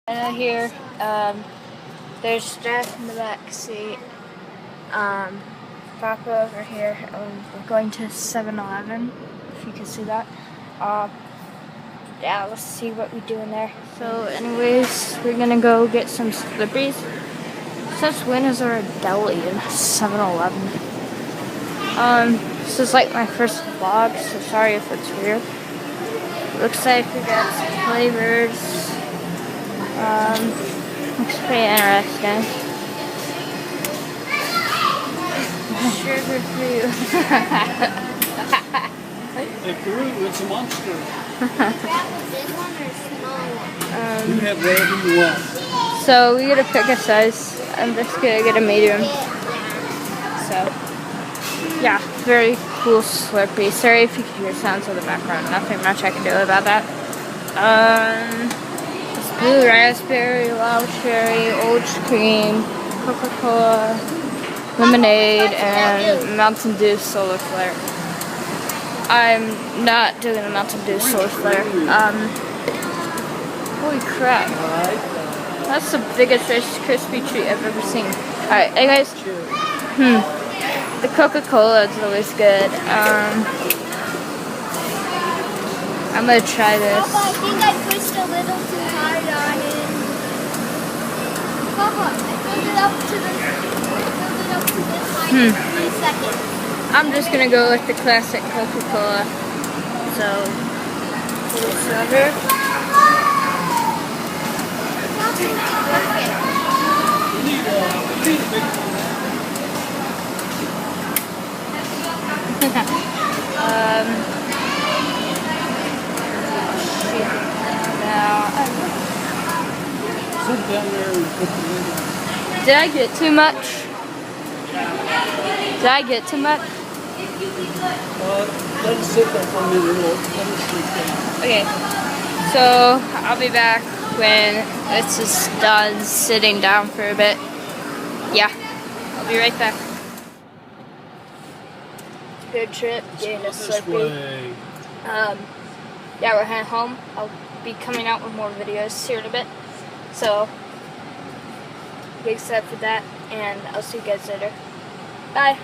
Here, there's Steph in the back seat. Papa over here. We're going to 7-Eleven, if you can see that. Yeah, let's see what we do in there. So, anyways, we're gonna go get some Slurpees. Since when is there a deli in 7-Eleven? This is like my first vlog, so sorry if it's weird. Looks like we got some flavors. Looks pretty interesting. Sugar free. The Peru, it's a monster. This one or small one? You have whatever you want. So we gotta pick a size. I'm just gonna get a medium. So yeah, very cool Slurpee. Sorry if you can hear sounds in the background. Nothing much I can do about that. Blue raspberry, wild cherry, old cream, Coca-Cola, lemonade, and Mountain Dew solar flare. I'm not doing a Mountain Dew solar flare. Holy crap. That's the biggest Rice Krispie treat I've ever seen. Alright, anyways. The Coca-Cola is always good. I'm gonna try this. Papa, I think I pushed a little too hard on it. Papa, I filled it up to this line in 3 seconds. I'm just gonna go with the classic Coca-Cola. So, little soda. Sit down there and put the lid on. Did I get too much? Did I get too much? Let it sit there for a minute. Let it sit down. Okay, so I'll be back when it's just done sitting down for a bit. Yeah, I'll be right back. Good trip, getting a Slurpee. Yeah, we're heading home. I'll be coming out with more videos here in a bit. So, be excited for that, and I'll see you guys later. Bye.